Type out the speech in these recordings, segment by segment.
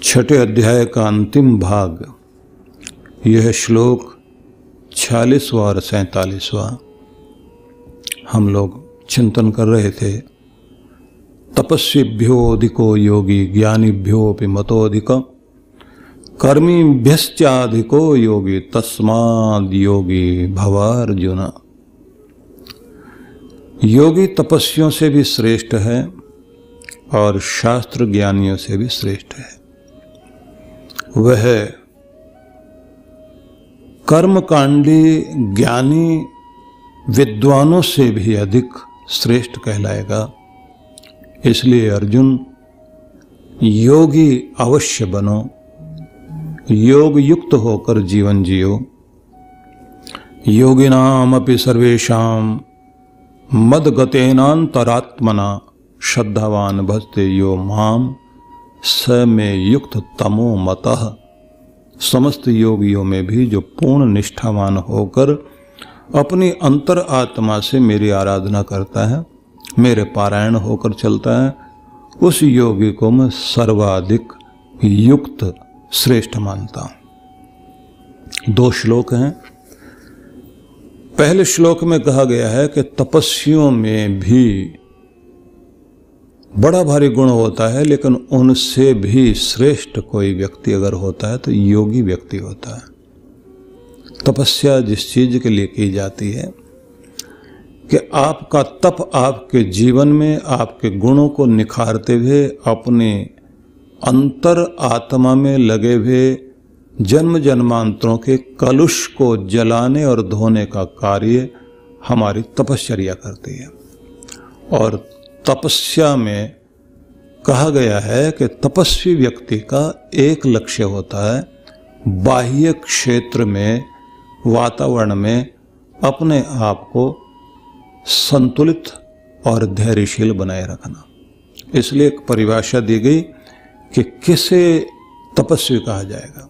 छठे अध्याय का अंतिम भाग, यह श्लोक 46वां और 47वां हम लोग चिंतन कर रहे थे। तपस्विभ्योऽधिको योगी ज्ञानिभ्योऽपि मतोऽधिक कर्मिभ्यश्चाधिको योगी तस्माद् योगी भवार्जुन। योगी तपस्वियों से भी श्रेष्ठ है और शास्त्र ज्ञानियों से भी श्रेष्ठ है। वह कर्मकांडी ज्ञानी विद्वानों से भी अधिक श्रेष्ठ कहलाएगा। इसलिए अर्जुन, योगी अवश्य बनो, योग युक्त होकर जीवन जियो। योगिनामपि सर्वेषां मद्गतेनान्तरात्मना श्रद्धावान भजते यो माम स में युक्त तमो मतः। समस्त योगियों में भी जो पूर्ण निष्ठावान होकर अपनी अंतर आत्मा से मेरी आराधना करता है, मेरे पारायण होकर चलता है, उस योगी को मैं सर्वाधिक युक्त श्रेष्ठ मानता हूं। 2 श्लोक हैं। पहले श्लोक में कहा गया है कि तपस्वियों में भी बड़ा भारी गुण होता है, लेकिन उनसे भी श्रेष्ठ कोई व्यक्ति अगर होता है तो योगी व्यक्ति होता है। तपस्या जिस चीज के लिए की जाती है कि आपका तप आपके जीवन में आपके गुणों को निखारते हुए अपने अंतर आत्मा में लगे हुए जन्म जन्मांतरों के कलुष को जलाने और धोने का कार्य हमारी तपश्चर्या करती है। और तपस्या में कहा गया है कि तपस्वी व्यक्ति का एक लक्ष्य होता है बाह्य क्षेत्र में, वातावरण में अपने आप को संतुलित और धैर्यशील बनाए रखना। इसलिए एक परिभाषा दी गई कि किसे तपस्वी कहा जाएगा,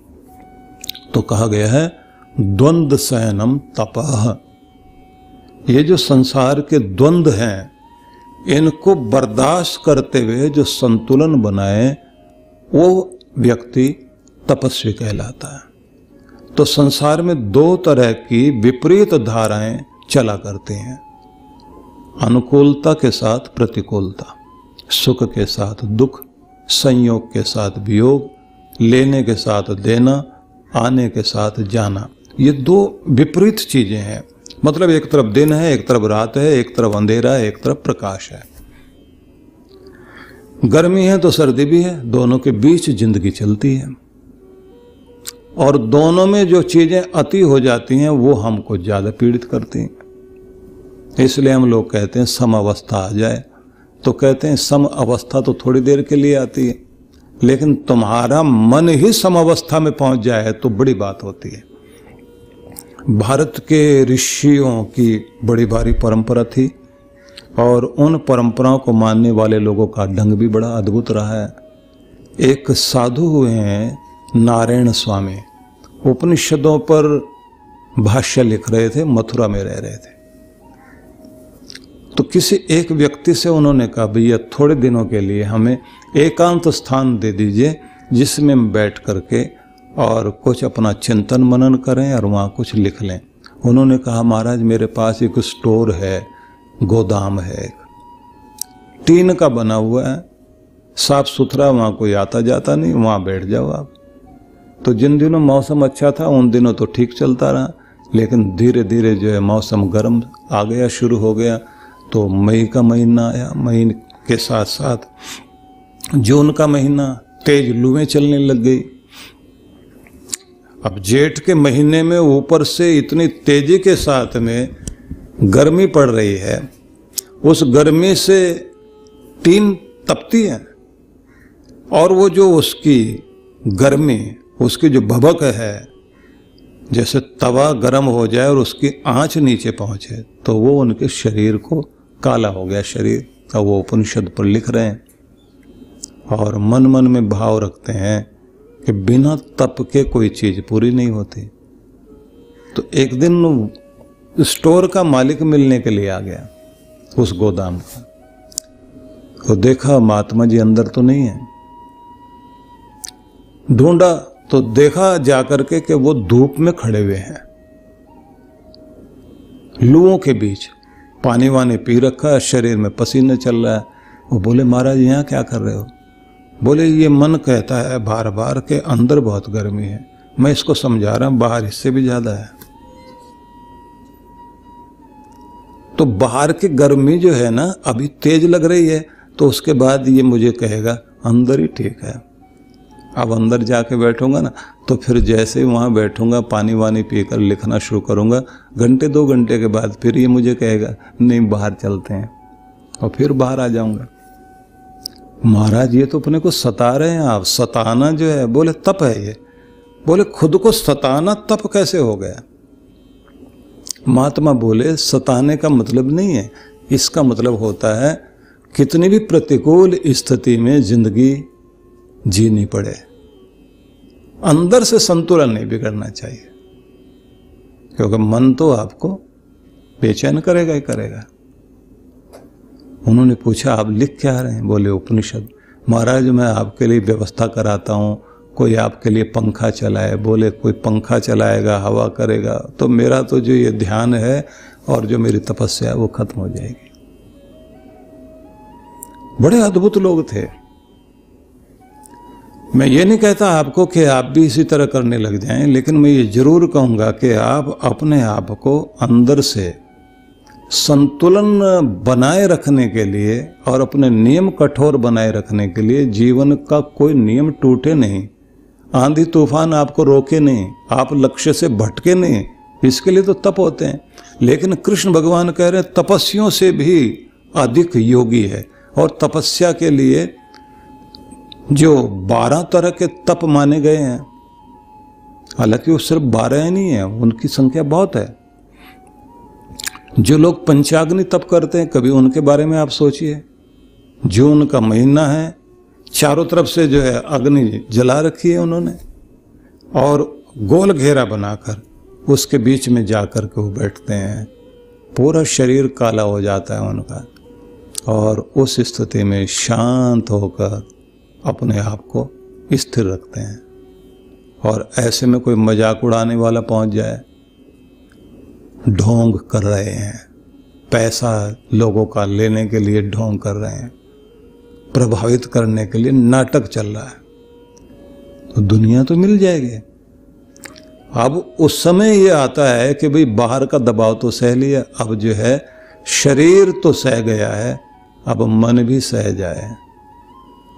तो कहा गया है द्वंद्व शयनम तपः। ये जो संसार के द्वंद्व हैं, इनको बर्दाश्त करते हुए जो संतुलन बनाए, वो व्यक्ति तपस्वी कहलाता है। तो संसार में 2 तरह की विपरीत धाराएं चला करती हैं, अनुकूलता के साथ प्रतिकूलता, सुख के साथ दुख, संयोग के साथ वियोग, लेने के साथ देना, आने के साथ जाना। ये 2 विपरीत चीजें हैं। मतलब एक तरफ दिन है, एक तरफ रात है, एक तरफ अंधेरा है, एक तरफ प्रकाश है। गर्मी है तो सर्दी भी है, दोनों के बीच जिंदगी चलती है। और दोनों में जो चीजें अति हो जाती हैं वो हमको ज्यादा पीड़ित करती हैं। इसलिए हम लोग कहते हैं सम अवस्था आ जाए, तो कहते हैं सम अवस्था तो थोड़ी देर के लिए आती है, लेकिन तुम्हारा मन ही सम अवस्था में पहुंच जाए तो बड़ी बात होती है। भारत के ऋषियों की बड़ी भारी परंपरा थी और उन परंपराओं को मानने वाले लोगों का ढंग भी बड़ा अद्भुत रहा है। एक साधु हुए हैं नारायण स्वामी, उपनिषदों पर भाष्य लिख रहे थे, मथुरा में रह रहे थे। तो किसी एक व्यक्ति से उन्होंने कहा, भैया थोड़े दिनों के लिए हमें एकांत स्थान दे दीजिए जिसमें हम बैठ करके और कुछ अपना चिंतन मनन करें और वहाँ कुछ लिख लें। उन्होंने कहा, महाराज मेरे पास एक स्टोर है, गोदाम है, टीन का बना हुआ है, साफ सुथरा, वहाँ कोई आता जाता नहीं, वहाँ बैठ जाओ आप। तो जिन दिनों मौसम अच्छा था उन दिनों तो ठीक चलता रहा, लेकिन धीरे धीरे जो है मौसम गर्म आ गया, शुरू हो गया। तो मई का महीना आया, मई के साथ साथ जून का महीना, तेज लूएं चलने लग गई। अब जेठ के महीने में ऊपर से इतनी तेजी के साथ में गर्मी पड़ रही है, उस गर्मी से टीन तपती है और वो जो उसकी गर्मी, उसकी जो भभक है, जैसे तवा गर्म हो जाए और उसकी आंच नीचे पहुंचे, तो वो उनके शरीर को काला हो गया शरीर। और वो उपनिषद पर लिख रहे हैं और मन मन में भाव रखते हैं कि बिना तप के कोई चीज पूरी नहीं होती। तो एक दिन स्टोर का मालिक मिलने के लिए आ गया उस गोदाम का। तो देखा महात्मा जी अंदर तो नहीं है। ढूंढा तो देखा जाकर के कि वो धूप में खड़े हुए हैं, लुओं के बीच, पानी वानी पी रखा है, शरीर में पसीने चल रहा है। वो बोले महाराज यहाँ क्या कर रहे हो? बोले ये मन कहता है बार बार के अंदर बहुत गर्मी है, मैं इसको समझा रहा हूं बाहर इससे भी ज्यादा है। तो बाहर की गर्मी जो है ना अभी तेज लग रही है, तो उसके बाद ये मुझे कहेगा अंदर ही ठीक है। अब अंदर जाके बैठूंगा ना तो फिर जैसे ही वहां बैठूंगा पानी वानी पीकर लिखना शुरू करूंगा, घंटे 2 घंटे के बाद फिर ये मुझे कहेगा नहीं बाहर चलते हैं, और फिर बाहर आ जाऊंगा। महाराज ये तो अपने को सता रहे हैं आप, सताना जो है बोले तप है ये। बोले खुद को सताना तप कैसे हो गया? महात्मा बोले सताने का मतलब नहीं है, इसका मतलब होता है कितनी भी प्रतिकूल स्थिति में जिंदगी जीनी पड़े, अंदर से संतुलन नहीं बिगड़ना चाहिए, क्योंकि मन तो आपको बेचैन करेगा ही करेगा। उन्होंने पूछा आप लिख क्या रहे हैं? बोले उपनिषद। महाराज मैं आपके लिए व्यवस्था कराता हूँ, कोई आपके लिए पंखा चलाए। बोले कोई पंखा चलाएगा, हवा करेगा, तो मेरा तो जो ये ध्यान है और जो मेरी तपस्या है वो खत्म हो जाएगी। बड़े अद्भुत लोग थे। मैं ये नहीं कहता आपको कि आप भी इसी तरह करने लग जाएं, लेकिन मैं ये जरूर कहूँगा कि आप अपने आप को अंदर से संतुलन बनाए रखने के लिए और अपने नियम कठोर बनाए रखने के लिए जीवन का कोई नियम टूटे नहीं, आंधी तूफान आपको रोके नहीं, आप लक्ष्य से भटके नहीं, इसके लिए तो तप होते हैं। लेकिन कृष्ण भगवान कह रहे हैं तपस्वियों से भी अधिक योगी है, और तपस्या के लिए जो 12 तरह के तप माने गए हैं, हालांकि वो सिर्फ 12 ही नहीं है, उनकी संख्या बहुत है। जो लोग पंचाग्नि तप करते हैं कभी उनके बारे में आप सोचिए। जून का महीना है, चारों तरफ से जो है अग्नि जला रखी है उन्होंने, और गोल घेरा बनाकर उसके बीच में जाकर के वो बैठते हैं, पूरा शरीर काला हो जाता है उनका, और उस स्थिति में शांत होकर अपने आप को स्थिर रखते हैं। और ऐसे में कोई मजाक उड़ाने वाला पहुंच जाए, ढोंग कर रहे हैं, पैसा लोगों का लेने के लिए ढोंग कर रहे हैं, प्रभावित करने के लिए नाटक चल रहा है, तो दुनिया तो मिल जाएगी। अब उस समय ये आता है कि भाई बाहर का दबाव तो सह लिया, अब जो है शरीर तो सह गया है, अब मन भी सह जाए।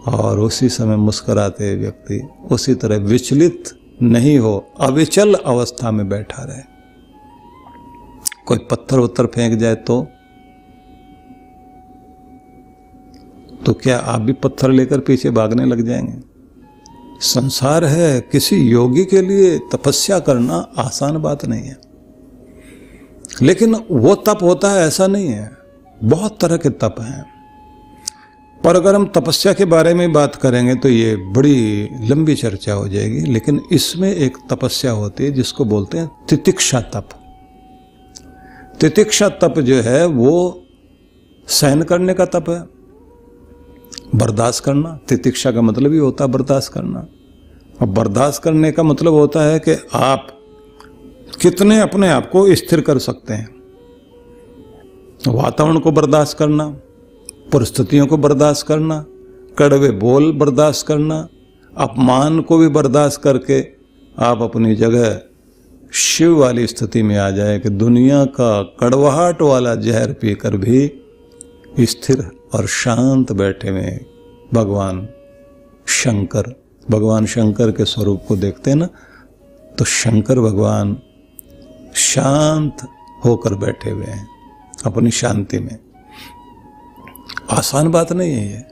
और उसी समय मुस्कुराते व्यक्ति उसी तरह विचलित नहीं हो, अविचल अवस्था में बैठा रहे। कोई पत्थर उत्तर फेंक जाए तो क्या आप भी पत्थर लेकर पीछे भागने लग जाएंगे? संसार है, किसी योगी के लिए तपस्या करना आसान बात नहीं है, लेकिन वो तप होता है ऐसा नहीं है, बहुत तरह के तप हैं। पर अगर हम तपस्या के बारे में बात करेंगे तो ये बड़ी लंबी चर्चा हो जाएगी, लेकिन इसमें एक तपस्या होती है जिसको बोलते हैं तितिक्षा तप। तितिक्षा तप जो है वो सहन करने का तप है, बर्दाश्त करना। तितिक्षा का मतलब ही होता है बर्दाश्त करना, और बर्दाश्त करने का मतलब होता है कि आप कितने अपने आप को स्थिर कर सकते हैं। वातावरण को बर्दाश्त करना, परिस्थितियों को बर्दाश्त करना, कड़वे बोल बर्दाश्त करना, अपमान को भी बर्दाश्त करके आप अपनी जगह शिव वाली स्थिति में आ जाए कि दुनिया का कड़वाहट वाला जहर पीकर भी स्थिर और शांत बैठे हुए भगवान शंकर के स्वरूप को देखते हैं ना, तो शंकर भगवान शांत होकर बैठे हुए हैं अपनी शांति में। आसान बात नहीं है ये।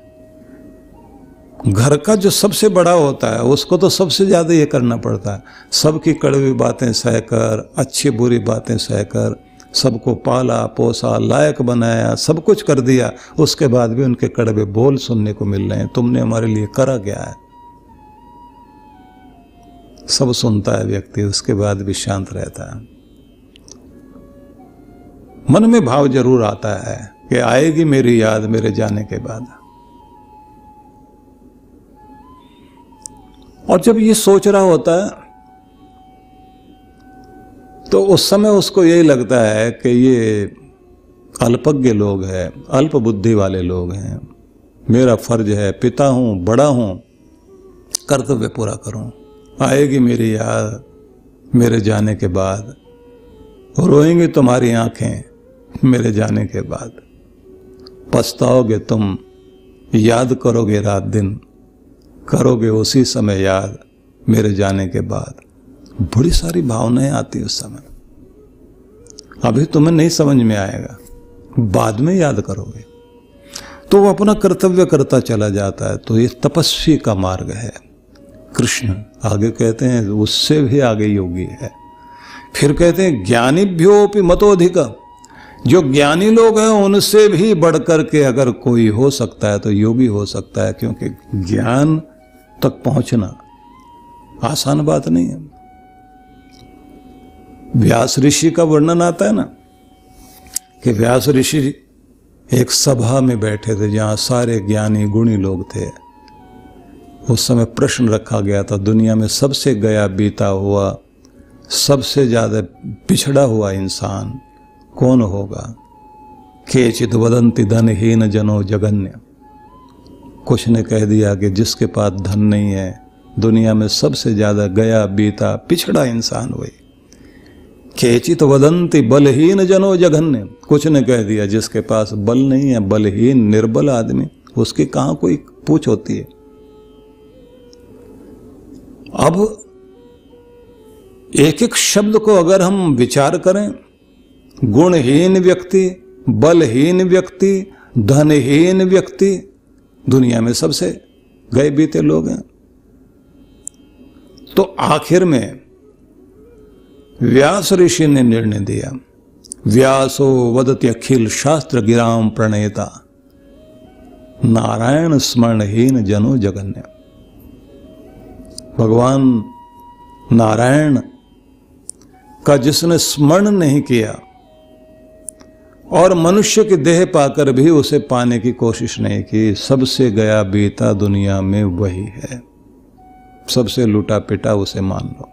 घर का जो सबसे बड़ा होता है उसको तो सबसे ज्यादा ये करना पड़ता है, सबकी कड़वी बातें सहकर, अच्छी बुरी बातें सहकर, सबको पाला पोसा, लायक बनाया, सब कुछ कर दिया, उसके बाद भी उनके कड़वे बोल सुनने को मिल रहे हैं, तुमने हमारे लिए करा क्या है। सब सुनता है व्यक्ति, उसके बाद भी शांत रहता है। मन में भाव जरूर आता है कि आएगी मेरी याद मेरे जाने के बाद। और जब ये सोच रहा होता है तो उस समय उसको यही लगता है कि ये अल्पज्ञ लोग हैं, अल्प बुद्धि वाले लोग हैं, मेरा फर्ज है, पिता हूं, बड़ा हूं, कर्तव्य पूरा करूं। आएगी मेरी याद मेरे जाने के बाद, रोएंगी तुम्हारी आंखें मेरे जाने के बाद, पछताओगे तुम, याद करोगे रात दिन, करोगे उसी समय याद मेरे जाने के बाद। बड़ी सारी भावनाएं आती उस समय, अभी तुम्हें नहीं समझ में आएगा, बाद में याद करोगे। तो वो अपना कर्तव्य करता चला जाता है। तो ये तपस्वी का मार्ग है। कृष्ण आगे कहते हैं उससे भी आगे योगी है। फिर कहते हैं ज्ञानीभ्योपि मतोधिक, जो ज्ञानी लोग हैं उनसे भी बढ़कर के अगर कोई हो सकता है तो योगी हो सकता है, क्योंकि ज्ञान तक पहुंचना आसान बात नहीं है। व्यास ऋषि का वर्णन आता है ना कि व्यास ऋषि एक सभा में बैठे थे जहां सारे ज्ञानी गुणी लोग थे। उस समय प्रश्न रखा गया था, दुनिया में सबसे गया बीता हुआ, सबसे ज्यादा पिछड़ा हुआ इंसान कौन होगा? केचित् वदन्ति धनहीन जनो जगन्य। कुछ ने कह दिया कि जिसके पास धन नहीं है, दुनिया में सबसे ज्यादा गया बीता पिछड़ा इंसान वही। केचित् वदन्ति बलहीन जनो जघन्य। कुछ ने कह दिया जिसके पास बल नहीं है, बलहीन निर्बल आदमी, उसकी कहां कोई पूछ होती है। अब एक एक शब्द को अगर हम विचार करें, गुणहीन व्यक्ति, बलहीन व्यक्ति, धनहीन व्यक्ति, दुनिया में सबसे गए बीते लोग हैं। तो आखिर में व्यास ऋषि ने निर्णय दिया, व्यासो वदति अखिल शास्त्र गिराम प्रणेता, नारायण स्मरणहीन जनो जगन्य। भगवान नारायण का जिसने स्मरण नहीं किया और मनुष्य की देह पाकर भी उसे पाने की कोशिश नहीं की, सबसे गया बीता दुनिया में वही है। सबसे लूटा पिटा उसे मान लो,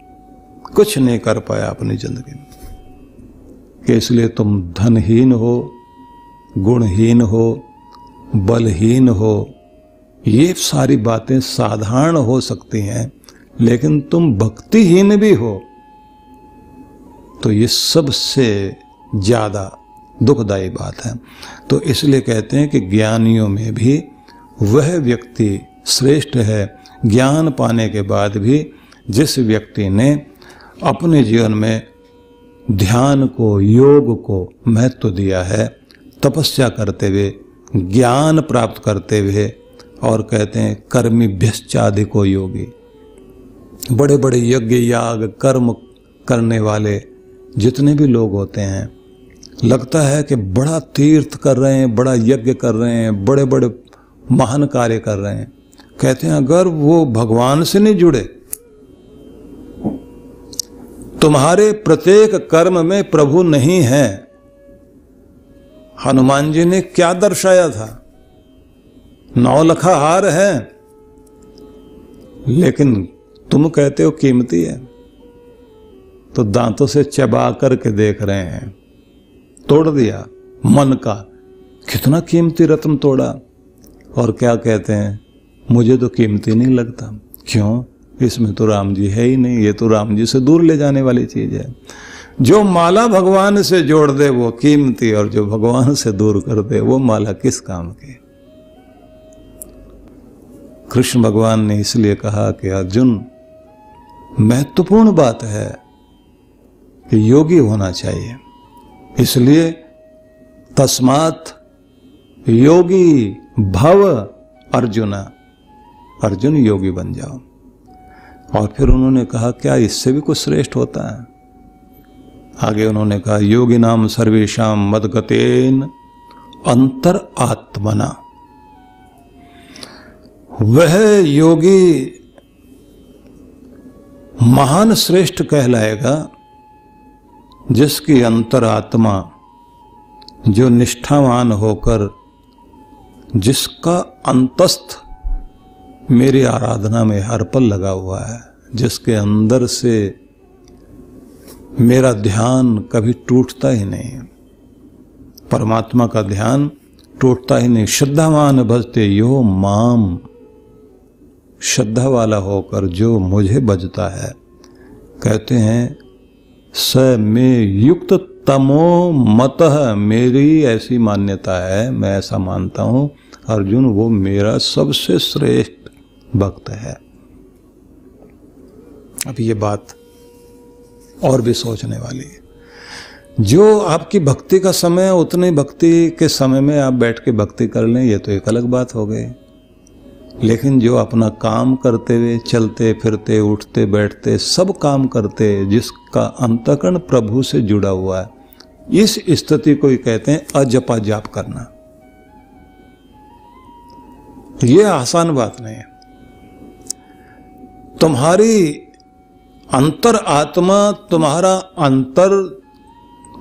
कुछ नहीं कर पाया अपनी जिंदगी में। कि इसलिए तुम धनहीन हो, गुणहीन हो, बलहीन हो, ये सारी बातें साधारण हो सकती हैं, लेकिन तुम भक्तिहीन भी हो तो ये सबसे ज्यादा दुखदायी बात है। तो इसलिए कहते हैं कि ज्ञानियों में भी वह व्यक्ति श्रेष्ठ है, ज्ञान पाने के बाद भी जिस व्यक्ति ने अपने जीवन में ध्यान को, योग को महत्व दिया है, तपस्या करते हुए, ज्ञान प्राप्त करते हुए, और कहते हैं कर्मिभ्यश्चाधिको योगी। बड़े बड़े यज्ञ याग कर्म करने वाले जितने भी लोग होते हैं, लगता है कि बड़ा तीर्थ कर रहे हैं, बड़ा यज्ञ कर रहे हैं, बड़े बड़े महान कार्य कर रहे हैं। कहते हैं अगर वो भगवान से नहीं जुड़े, तुम्हारे प्रत्येक कर्म में प्रभु नहीं है। हनुमान जी ने क्या दर्शाया था? 9 लखा हार है, लेकिन तुम कहते हो कीमती है, तो दांतों से चबा करके देख रहे हैं, तोड़ दिया मन का, कितना कीमती रत्न तोड़ा, और क्या कहते हैं मुझे तो कीमती नहीं लगता। क्यों? इसमें तो राम जी है ही नहीं, ये तो राम जी से दूर ले जाने वाली चीज है। जो माला भगवान से जोड़ दे वो कीमती, और जो भगवान से दूर कर दे वो माला किस काम की। कृष्ण भगवान ने इसलिए कहा कि अर्जुन, महत्वपूर्ण बात है कि योगी होना चाहिए, इसलिए तस्मात् योगी भव अर्जुना, अर्जुन योगी बन जाओ। और फिर उन्होंने कहा क्या इससे भी कुछ श्रेष्ठ होता है? आगे उन्होंने कहा योगी नाम सर्वेशाम मदगतेन अंतर आत्मना। वह योगी महान श्रेष्ठ कहलाएगा जिसकी अंतरात्मा, जो निष्ठावान होकर, जिसका अंतस्थ मेरी आराधना में हर पल लगा हुआ है, जिसके अंदर से मेरा ध्यान कभी टूटता ही नहीं, परमात्मा का ध्यान टूटता ही नहीं। श्रद्धावान भजते यो माम, श्रद्धा वाला होकर जो मुझे भजता है, कहते हैं स में युक्त तमो मतः, मेरी ऐसी मान्यता है, मैं ऐसा मानता हूं अर्जुन वो मेरा सबसे श्रेष्ठ भक्त है। अब ये बात और भी सोचने वाली है। जो आपकी भक्ति का समय है, उतनी भक्ति के समय में आप बैठ के भक्ति कर लें, ये तो एक अलग बात हो गई। लेकिन जो अपना काम करते हुए, चलते फिरते, उठते बैठते, सब काम करते, जिसका अंतःकरण प्रभु से जुड़ा हुआ है, इस स्थिति को ही कहते हैं अजपा जाप करना। ये आसान बात नहीं है। तुम्हारी अंतर आत्मा, तुम्हारा अंतर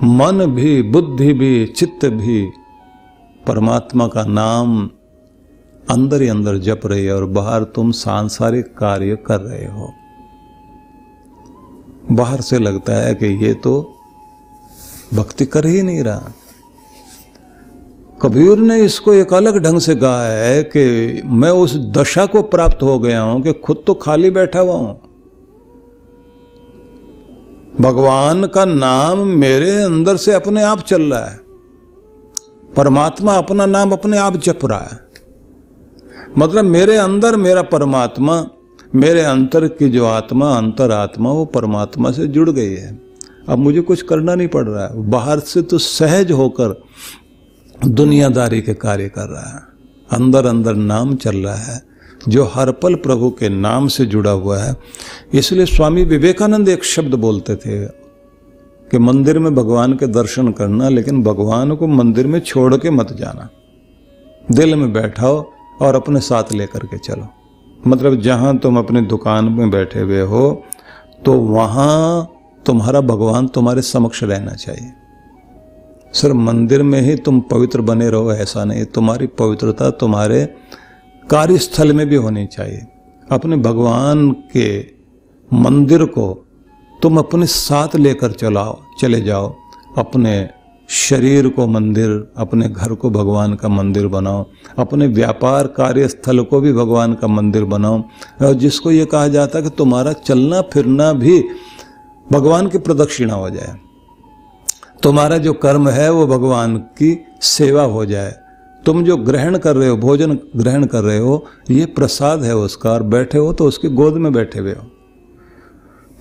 मन भी, बुद्धि भी, चित्त भी परमात्मा का नाम अंदर ही अंदर जप रही है, और बाहर तुम सांसारिक कार्य कर रहे हो। बाहर से लगता है कि ये तो भक्ति कर ही नहीं रहा। कबीर ने इसको एक अलग ढंग से कहा है कि मैं उस दशा को प्राप्त हो गया हूं कि खुद तो खाली बैठा हुआ हूं, भगवान का नाम मेरे अंदर से अपने आप चल रहा है, परमात्मा अपना नाम अपने आप जप रहा है। मतलब मेरे अंदर मेरा परमात्मा, मेरे अंतर की जो आत्मा, अंतर आत्मा, वो परमात्मा से जुड़ गई है। अब मुझे कुछ करना नहीं पड़ रहा है, बाहर से तो सहज होकर दुनियादारी के कार्य कर रहा है, अंदर अंदर नाम चल रहा है जो हर पल प्रभु के नाम से जुड़ा हुआ है। इसलिए स्वामी विवेकानंद एक शब्द बोलते थे कि मंदिर में भगवान के दर्शन करना, लेकिन भगवान को मंदिर में छोड़ के मत जाना, दिल में बैठाओ और अपने साथ लेकर के चलो। मतलब जहां तुम अपनी दुकान में बैठे हुए हो तो वहां तुम्हारा भगवान तुम्हारे समक्ष रहना चाहिए। सिर्फ मंदिर में ही तुम पवित्र बने रहो ऐसा नहीं, तुम्हारी पवित्रता तुम्हारे कार्यस्थल में भी होनी चाहिए। अपने भगवान के मंदिर को तुम अपने साथ लेकर चले जाओ। अपने शरीर को मंदिर, अपने घर को भगवान का मंदिर बनाओ, अपने व्यापार कार्यस्थल को भी भगवान का मंदिर बनाओ। और जिसको ये कहा जाता है कि तुम्हारा चलना फिरना भी भगवान की प्रदक्षिणा हो जाए, तुम्हारा जो कर्म है वो भगवान की सेवा हो जाए। तुम जो ग्रहण कर रहे हो, भोजन ग्रहण कर रहे हो, ये प्रसाद है उसका, और बैठे हो तो उसकी गोद में बैठे हुए हो।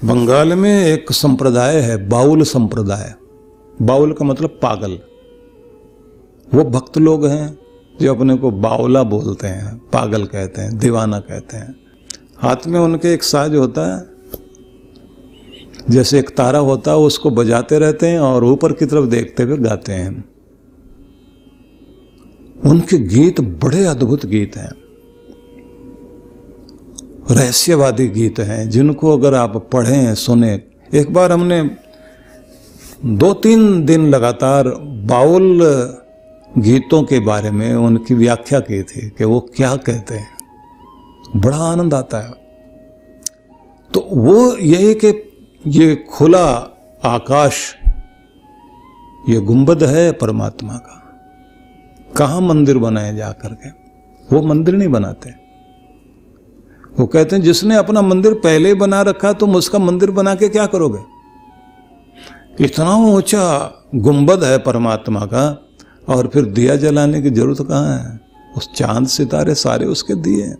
बंगाल में एक संप्रदाय है, बाउल संप्रदाय। बाउल का मतलब पागल। वो भक्त लोग हैं जो अपने को बाउला बोलते हैं, पागल कहते हैं, दीवाना कहते हैं। हाथ में उनके एक साज होता है, जैसे एक तारा होता है, उसको बजाते रहते हैं और ऊपर की तरफ देखते हुए गाते हैं। उनके गीत बड़े अद्भुत गीत हैं, रहस्यवादी गीत हैं, जिनको अगर आप पढ़ें सुने। एक बार हमने 2-3 दिन लगातार बाउल गीतों के बारे में उनकी व्याख्या की थी कि वो क्या कहते हैं, बड़ा आनंद आता है। तो वो यही कि ये खुला आकाश, ये गुंबद है परमात्मा का, कहाँ मंदिर बनाए जा करके? वो मंदिर नहीं बनाते। वो कहते हैं जिसने अपना मंदिर पहले ही बना रखा तुम उसका मंदिर बना के क्या करोगे? इतना ऊंचा गुंबद है परमात्मा का, और फिर दिया जलाने की जरूरत कहाँ है? उस चांद सितारे सारे उसके दिए हैं,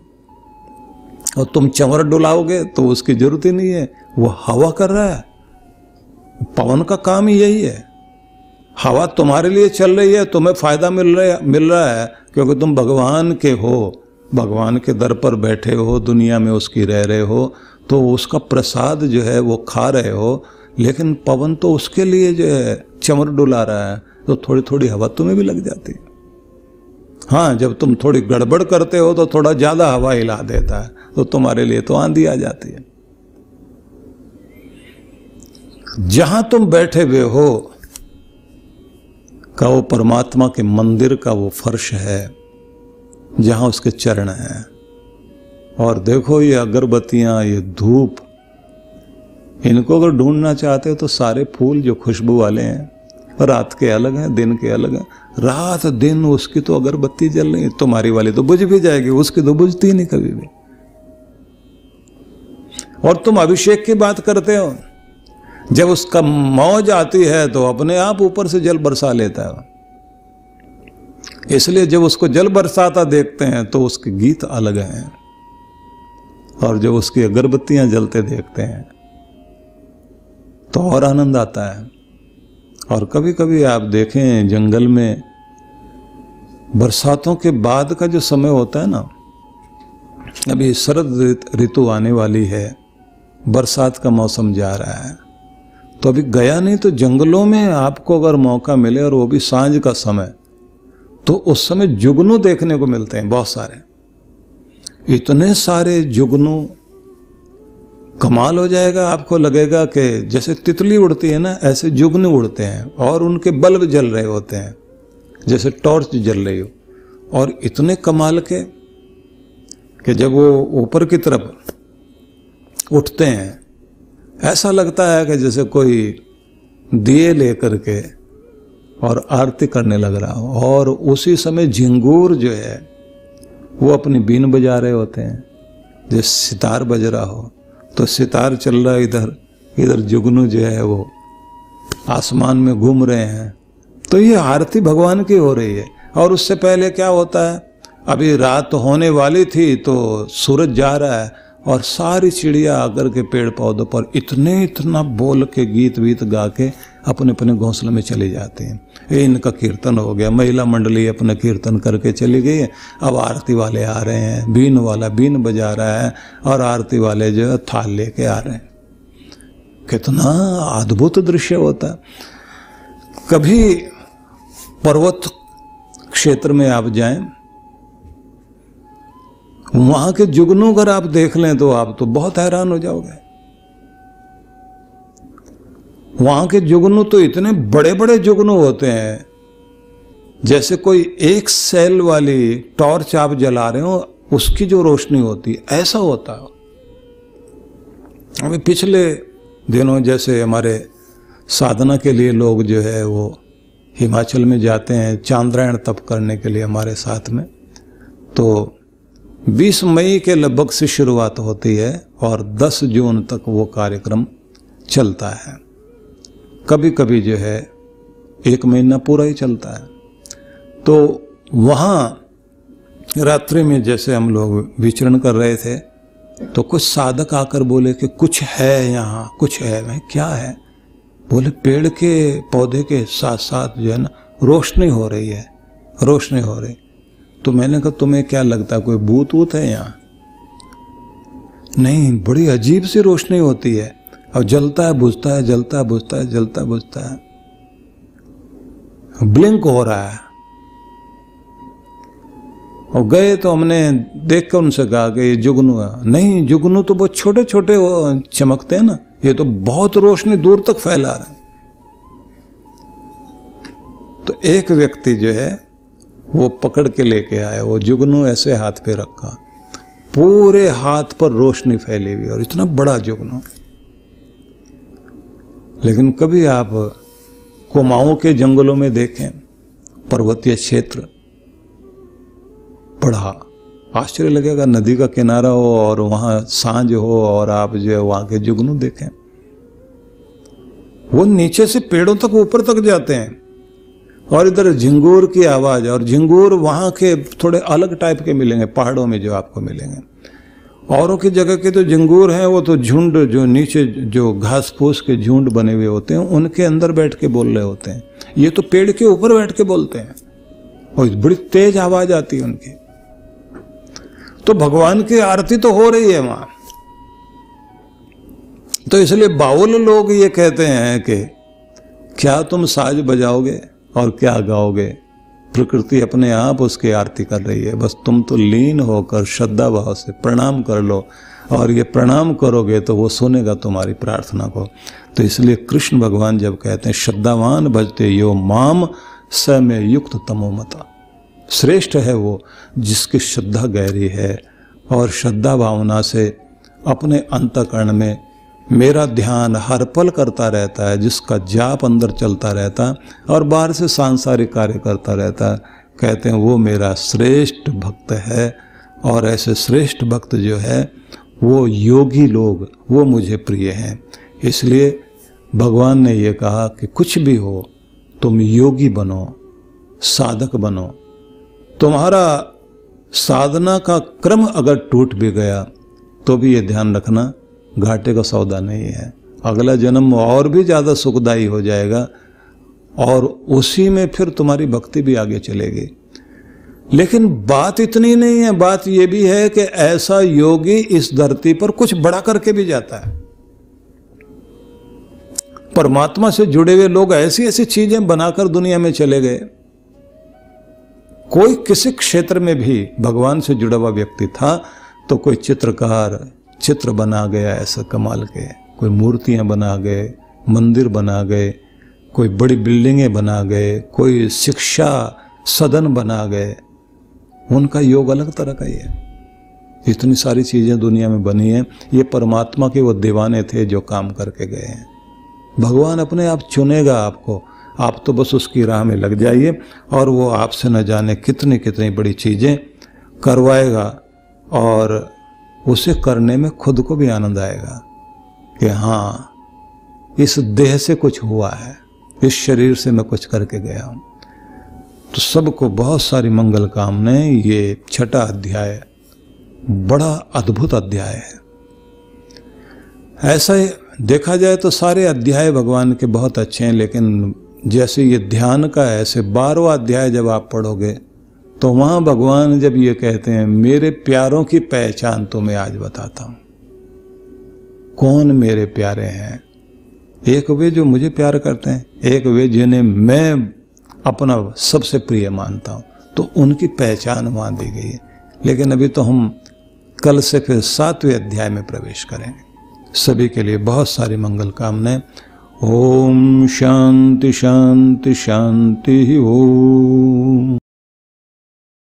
और तुम चंवर डुलाओगे तो उसकी जरूरत ही नहीं है। वो हवा कर रहा है, पवन का काम ही यही है। हवा तुम्हारे लिए चल रही है, तुम्हें फायदा मिल रहा है क्योंकि तुम भगवान के हो, भगवान के दर पर बैठे हो, दुनिया में उसकी रह रहे हो, तो उसका प्रसाद जो है वो खा रहे हो। लेकिन पवन तो उसके लिए जो है चमर डुला रहा है, तो थोड़ी थोड़ी हवा तुम्हें भी लग जाती है। हाँ, जब तुम थोड़ी गड़बड़ करते हो तो थोड़ा ज्यादा हवा हिला देता है, तो तुम्हारे लिए तो आंधी आ जाती है। जहां तुम बैठे हुए हो का वो परमात्मा के मंदिर का वो फर्श है, जहां उसके चरण हैं। और देखो ये अगरबत्तियां, ये धूप, इनको अगर ढूंढना चाहते हो तो सारे फूल जो खुशबू वाले हैं, रात के अलग हैं, दिन के अलग हैं। रात दिन उसकी तो अगरबत्ती जल रही है, तुम्हारी वाली तो बुझ भी जाएगी, उसकी तो बुझती नहीं कभी भी। और तुम अभिषेक की बात करते हो, जब उसका मौज आती है तो अपने आप ऊपर से जल बरसा लेता है। इसलिए जब उसको जल बरसाता देखते हैं तो उसके गीत अलग हैं, और जब उसकी अगरबत्तियां जलते देखते हैं तो और आनंद आता है। और कभी कभी आप देखें जंगल में बरसातों के बाद का जो समय होता है ना, अभी शरद ऋतु आने वाली है, बरसात का मौसम जा रहा है, तो अभी गया नहीं तो जंगलों में आपको अगर मौका मिले और वो भी सांझ का समय, तो उस समय जुगनू देखने को मिलते हैं बहुत सारे, इतने सारे जुगनू, कमाल हो जाएगा। आपको लगेगा कि जैसे तितली उड़ती है ना, ऐसे जुगनू उड़ते हैं और उनके बल्ब जल रहे होते हैं जैसे टॉर्च जल रही हो, और इतने कमाल के कि जब वो ऊपर की तरफ उठते हैं ऐसा लगता है कि जैसे कोई दिए लेकर के और आरती करने लग रहा हो। और उसी समय झिंगूर जो है वो अपनी बीन बजा रहे होते हैं, जैसे सितार बज रहा हो, तो सितार चल रहा है इधर, इधर जुगनू जो है वो आसमान में घूम रहे हैं। तो ये आरती भगवान की हो रही है। और उससे पहले क्या होता है, अभी रात होने वाली थी तो सूरज जा रहा है और सारी चिड़िया आकर के पेड़ पौधों पर इतना बोल के गीत वीत गा के अपने अपने घोंसले में चली जाती हैं। ये इनका कीर्तन हो गया, महिला मंडली अपना कीर्तन करके चली गई है। अब आरती वाले आ रहे हैं, बीन वाला बीन बजा रहा है और आरती वाले जो है थाल लेके आ रहे हैं। कितना अद्भुत दृश्य होता है। कभी पर्वत क्षेत्र में आप जाएं, वहां के जुगनू अगर आप देख लें तो आप तो बहुत हैरान हो जाओगे। वहां के जुगनू तो इतने बड़े बड़े जुगनू होते हैं, जैसे कोई एक सेल वाली टॉर्च आप जला रहे हो, उसकी जो रोशनी होती है ऐसा होता है। अभी पिछले दिनों जैसे हमारे साधना के लिए लोग जो है वो हिमाचल में जाते हैं चांद्रायण तप करने के लिए हमारे साथ में, तो 20 मई के लगभग से शुरुआत होती है और 10 जून तक वो कार्यक्रम चलता है। कभी कभी जो है 1 महीना पूरा ही चलता है। तो वहाँ रात्रि में जैसे हम लोग विचरण कर रहे थे तो कुछ साधक आकर बोले कि कुछ है यहाँ, कुछ है। मैं क्या है? बोले पेड़ के पौधे के साथ साथ जो है ना रोशनी हो रही है, रोशनी हो रही। तो मैंने कहा तुम्हें क्या लगता है कोई भूत वूत है यहाँ? नहीं, बड़ी अजीब सी रोशनी होती है और जलता है बुझता है, जलता है बुझता है, जलता है बुझता है, ब्लिंक हो रहा है। और गए तो हमने देख कर उनसे कहा कि ये जुगनू है। नहीं, जुगनू तो बहुत छोटे छोटे चमकते हैं ना, ये तो बहुत रोशनी दूर तक फैला रहा है। तो एक व्यक्ति जो है वो पकड़ के लेके आया, वो जुगनू ऐसे हाथ पे रखा, पूरे हाथ पर रोशनी फैली हुई और इतना बड़ा जुगनू। लेकिन कभी आप कुमाऊं के जंगलों में देखें, पर्वतीय क्षेत्र, बड़ा आश्चर्य लगेगा। नदी का किनारा हो और वहां सांझ हो और आप जो है वहां के जुगनू देखें, वो नीचे से पेड़ों तक ऊपर तक जाते हैं। और इधर झिंगूर की आवाज, और झिंगूर वहां के थोड़े अलग टाइप के मिलेंगे पहाड़ों में जो आपको मिलेंगे। औरों की जगह के तो झिंगूर हैं वो तो झुंड, जो नीचे जो घास फूस के झुंड बने हुए होते हैं उनके अंदर बैठ के बोल रहे होते हैं। ये तो पेड़ के ऊपर बैठ के बोलते हैं और बड़ी तेज आवाज आती है उनकी। तो भगवान की आरती तो हो रही है वहां। तो इसलिए बाउल लोग ये कहते हैं कि क्या तुम साज बजाओगे और क्या गाओगे? प्रकृति अपने आप उसकी आरती कर रही है, बस तुम तो लीन होकर श्रद्धा भाव से प्रणाम कर लो, और ये प्रणाम करोगे तो वो सुनेगा तुम्हारी प्रार्थना को। तो इसलिए कृष्ण भगवान जब कहते हैं श्रद्धावान भजते यो माम स में युक्त तमोमता, श्रेष्ठ है वो जिसकी श्रद्धा गहरी है और श्रद्धा भावना से अपने अंतःकरण में मेरा ध्यान हर पल करता रहता है, जिसका जाप अंदर चलता रहता और बाहर से सांसारिक कार्य करता रहता है, कहते हैं वो मेरा श्रेष्ठ भक्त है। और ऐसे श्रेष्ठ भक्त जो है वो योगी लोग, वो मुझे प्रिय हैं। इसलिए भगवान ने ये कहा कि कुछ भी हो तुम योगी बनो, साधक बनो। तुम्हारा साधना का क्रम अगर टूट भी गया तो भी ये ध्यान रखना घाटे का सौदा नहीं है, अगला जन्म और भी ज़्यादा सुखदायी हो जाएगा और उसी में फिर तुम्हारी भक्ति भी आगे चलेगी। लेकिन बात इतनी नहीं है, बात ये भी है कि ऐसा योगी इस धरती पर कुछ बड़ा करके भी जाता है। परमात्मा से जुड़े हुए लोग ऐसी ऐसी चीजें बनाकर दुनिया में चले गए। कोई किसी क्षेत्र में भी भगवान से जुड़ा हुआ व्यक्ति था तो कोई चित्रकार चित्र बना गया ऐसा कमाल के, कोई मूर्तियां बना गए, मंदिर बना गए, कोई बड़ी बिल्डिंगें बना गए, कोई शिक्षा सदन बना गए। उनका योग अलग तरह का ही है। इतनी सारी चीजें दुनिया में बनी हैं, ये परमात्मा के वो दीवाने थे जो काम करके गए हैं। भगवान अपने आप चुनेगा आपको, आप तो बस उसकी राह में लग जाइए और वो आपसे न जाने कितनी कितनी बड़ी चीजें करवाएगा और उसे करने में खुद को भी आनंद आएगा कि हाँ इस देह से कुछ हुआ है, इस शरीर से मैं कुछ करके गया हूं। तो सबको बहुत सारी मंगल कामनाएं। ये 6वां अध्याय बड़ा अद्भुत अध्याय है। ऐसा देखा जाए तो सारे अध्याय भगवान के बहुत अच्छे हैं, लेकिन जैसे ये ध्यान का है, ऐसे 12वां अध्याय जब आप पढ़ोगे तो वहां भगवान जब ये कहते हैं मेरे प्यारों की पहचान तो मैं आज बताता हूं। कौन मेरे प्यारे हैं? एक वे जो मुझे प्यार करते हैं, एक वे जिन्हें मैं अपना सबसे प्रिय मानता हूं। तो उनकी पहचान वहां दी गई है। लेकिन अभी तो हम कल से फिर 7वें अध्याय में प्रवेश करेंगे। सभी के लिए बहुत सारी मंगल कामनाएं। ओम शांति शांति शांति ओम।